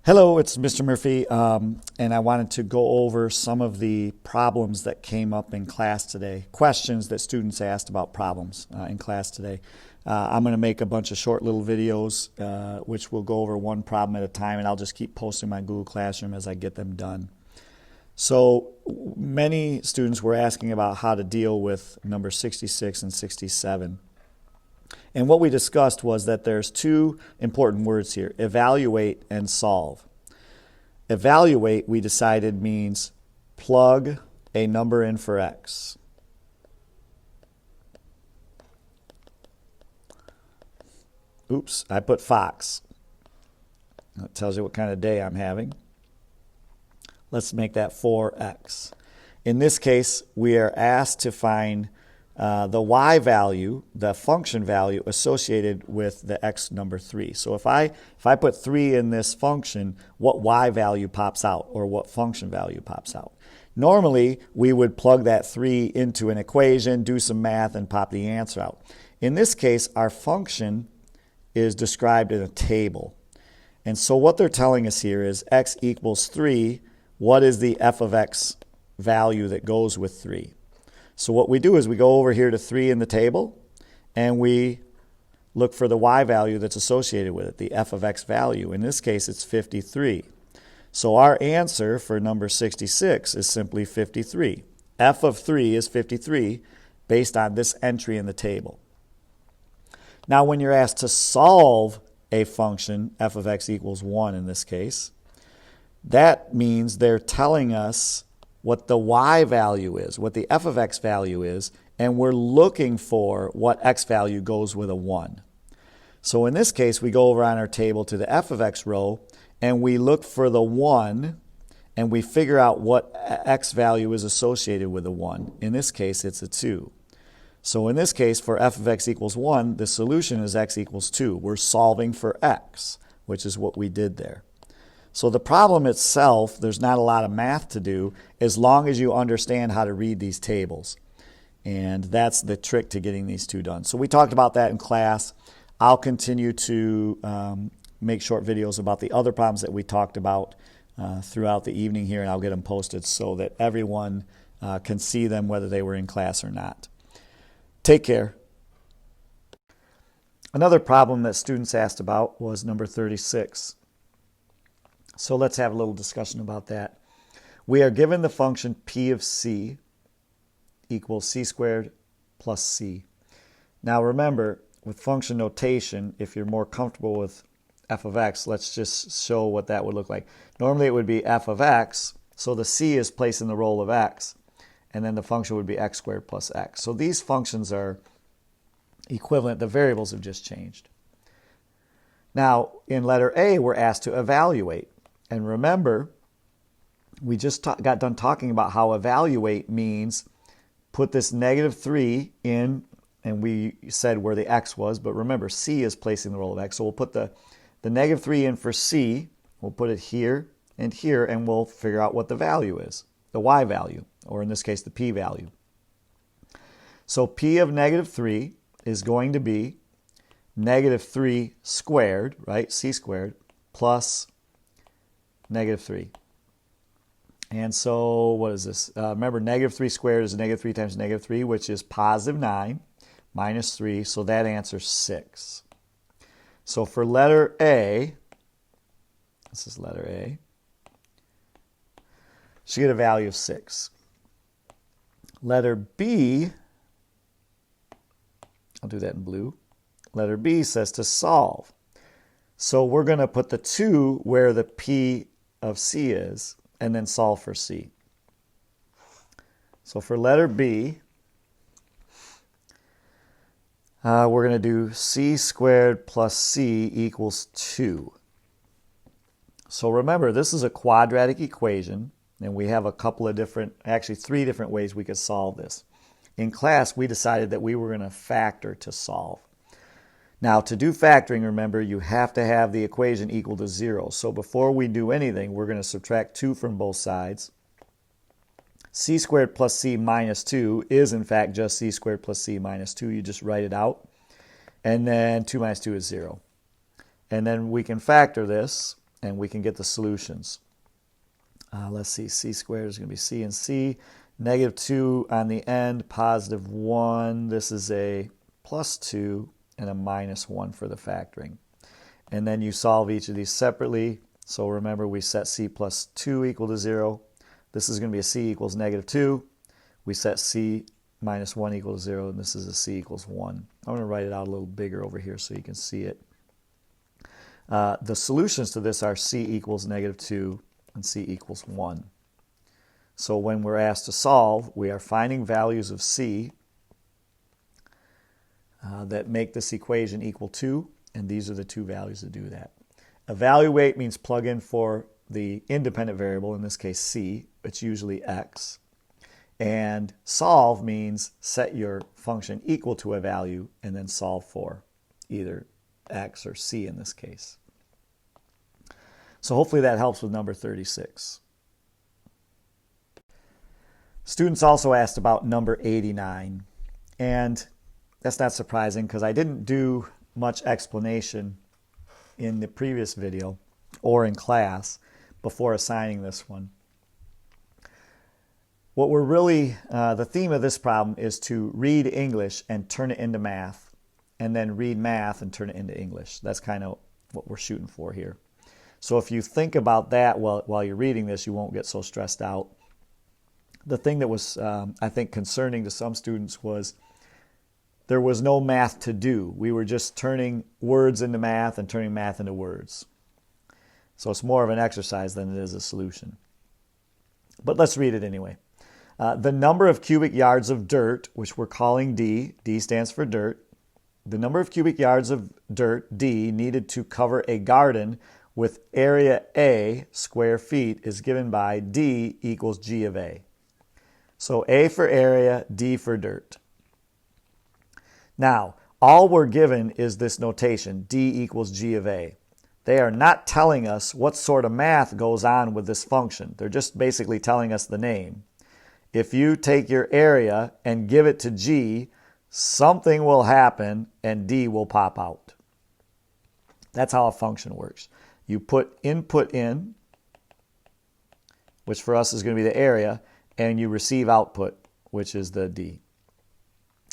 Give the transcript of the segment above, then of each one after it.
Hello, it's Mr. Murphy, and I wanted to go over some of the problems that came up in class today, questions that students asked about problems in class today. I'm going to make a bunch of short little videos, which will go over one problem at a time, and I'll just keep posting my Google Classroom as I get them done. So many students were asking about how to deal with number 66 and 67. And what we discussed was that there's two important words here, evaluate and solve. Evaluate, we decided, means plug a number in for x. Oops, I put Fox. That tells you what kind of day I'm having. Let's make that 4x. In this case, we are asked to find the y value, the function value associated with the x number 3. So if I put 3 in this function, what y value pops out, or what function value pops out? Normally, we would plug that 3 into an equation, do some math, and pop the answer out. In this case, our function is described in a table. And so what they're telling us here is x equals 3. What is the f of x value that goes with 3? So what we do is we go over here to 3 in the table, and we look for the y value that's associated with it, the f of x value. In this case, it's 53. So our answer for number 66 is simply 53. F of 3 is 53 based on this entry in the table. Now, when you're asked to solve a function, f of x equals 1 in this case, that means they're telling us what the y value is, what the f of x value is, and we're looking for what x value goes with a 1. So in this case, we go over on our table to the f of x row, and we look for the 1, and we figure out what x value is associated with the 1. In this case, it's a 2. So in this case, for f of x equals 1, the solution is x equals 2. We're solving for x, which is what we did there. So the problem itself, there's not a lot of math to do as long as you understand how to read these tables. And that's the trick to getting these two done. So we talked about that in class. I'll continue to make short videos about the other problems that we talked about throughout the evening here, and I'll get them posted so that everyone can see them whether they were in class or not. Take care. Another problem that students asked about was number 36. So let's have a little discussion about that. We are given the function p of c equals c squared plus c. Now remember, with function notation, if you're more comfortable with f of x, let's just show what that would look like. Normally it would be f of x, so the c is placed in the role of x, and then the function would be x squared plus x. So these functions are equivalent. The variables have just changed. Now, in letter A, we're asked to evaluate. And remember, we just got done talking about how evaluate means put this negative 3 in, and we said where the x was, but remember, c is placing the role of x. So we'll put the negative 3 in for c, we'll put it here, and we'll figure out what the value is, the y value, or in this case, the p value. So p of negative 3 is going to be negative 3 squared, right, c squared, plus negative 3. And so what is this? Remember, negative 3 squared is negative 3 times negative 3, which is positive 9 minus 3. So that answers 6. So for letter A, this is letter A, should get a value of 6. Letter B, I'll do that in blue. Letter B says to solve. So we're going to put the 2 where the p of c is, and then solve for c. So for letter B, we're going to do c squared plus c equals 2. So remember, this is a quadratic equation, and we have a couple of different, actually 3 different ways we could solve this. In class, we decided that we were going to factor to solve. Now, to do factoring, remember, you have to have the equation equal to 0. So before we do anything, we're going to subtract 2 from both sides. C squared plus c minus 2 is, in fact, just c squared plus c minus 2. You just write it out. And then 2 minus 2 is 0. And then we can factor this. and we can get the solutions. Let's see, c squared is going to be c and c. Negative 2 on the end, positive 1. This is a plus 2 and a minus 1 for the factoring. And then you solve each of these separately. So remember, we set c plus 2 equal to 0. This is going to be a c equals negative 2. We set c minus 1 equal to 0, and this is a c equals 1. I'm going to write it out a little bigger over here so you can see it. The solutions to this are c equals negative 2 and c equals 1. So when we're asked to solve, we are finding values of c that make this equation equal to, and these are the two values that do that. Evaluate means plug in for the independent variable, in this case c, it's usually x. And solve means set your function equal to a value and then solve for either x or c in this case. So hopefully that helps with number 36. Students also asked about number 89, and that's not surprising because I didn't do much explanation in the previous video or in class before assigning this one. What we're really, the theme of this problem is to read English and turn it into math, and then read math and turn it into English. That's kind of what we're shooting for here. So if you think about that while you're reading this, you won't get so stressed out. The thing that was, I think, concerning to some students was there was no math to do. We were just turning words into math and turning math into words. So it's more of an exercise than it is a solution. But let's read it anyway. The number of cubic yards of dirt, which we're calling D, D stands for dirt, the number of cubic yards of dirt, D, needed to cover a garden with area A, square feet, is given by D equals G of A. So A for area, D for dirt. Now, all we're given is this notation, D equals G of A. They are not telling us what sort of math goes on with this function. They're just basically telling us the name. If you take your area and give it to G, something will happen and D will pop out. That's how a function works. You put input in, which for us is going to be the area, and you receive output, which is the D.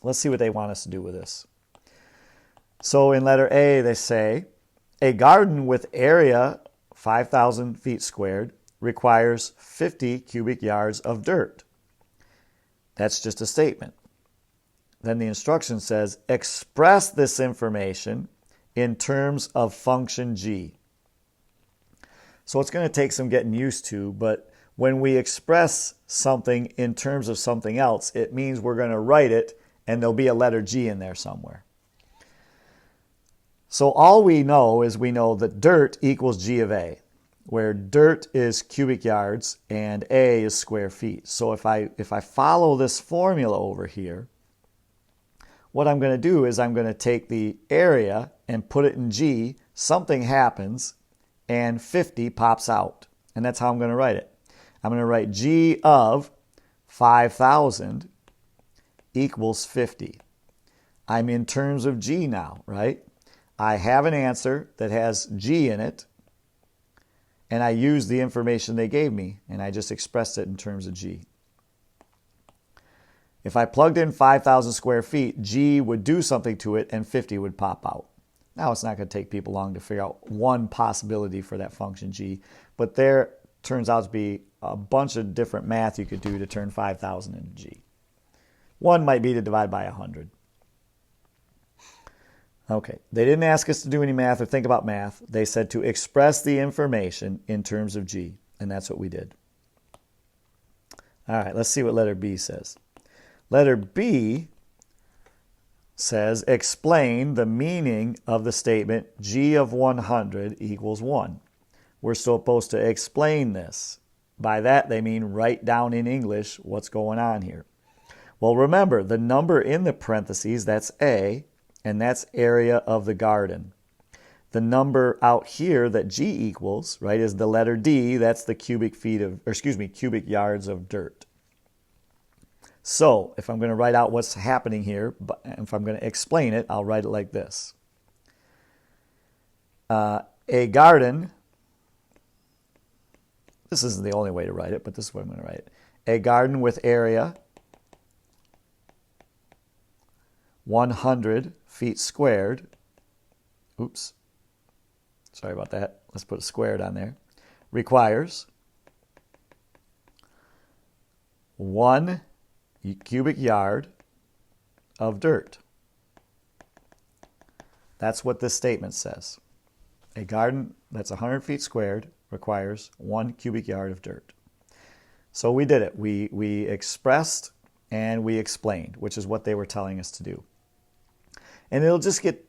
Let's see what they want us to do with this. So in letter A, they say, a garden with area 5,000 feet squared requires 50 cubic yards of dirt. That's just a statement. Then the instruction says, express this information in terms of function G. So it's going to take some getting used to, but when we express something in terms of something else, it means we're going to write it and there'll be a letter G in there somewhere. So all we know is we know that dirt equals G of A, where dirt is cubic yards and A is square feet. So if I follow this formula over here, what I'm going to do is I'm going to take the area and put it in G, something happens, and 50 pops out. And that's how I'm going to write it. I'm going to write G of 5,000 equals 50. I'm in terms of G now, right? I have an answer that has G in it, and I used the information they gave me, and I just expressed it in terms of G. If I plugged in 5,000 square feet, G would do something to it, and 50 would pop out. Now, it's not going to take people long to figure out one possibility for that function G, but there turns out to be a bunch of different math you could do to turn 5,000 into G. One might be to divide by 100. Okay, they didn't ask us to do any math or think about math. They said to express the information in terms of G, and that's what we did. All right, let's see what letter B says. Letter B says, explain the meaning of the statement G of 100 equals 1. We're supposed to explain this. By that, they mean write down in English what's going on here. Well, remember, the number in the parentheses, that's A, and that's area of the garden. The number out here that G equals, right, is the letter D. That's the cubic yards of dirt. So if I'm going to write out what's happening here, if I'm going to explain it, I'll write it like this. A garden This isn't the only way to write it, but this is what I'm going to write it. A garden with area 100 feet squared. Oops. Sorry about that. Let's put a squared on there. Requires 1 cubic yard of dirt. That's what this statement says. A garden that's 100 feet squared requires 1 cubic yard of dirt. So we did it. We expressed and we explained, which is what they were telling us to do. And it'll just get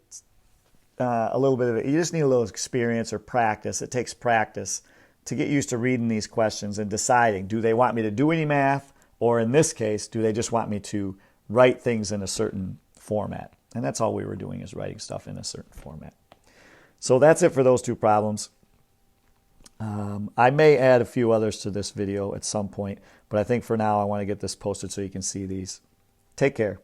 a little bit of it. You just need a little experience or practice. It takes practice to get used to reading these questions and deciding, do they want me to do any math? Or in this case, do they just want me to write things in a certain format? And that's all we were doing, is writing stuff in a certain format. So that's it for those two problems. I may add a few others to this video at some point, but I think for now I want to get this posted so you can see these. Take care.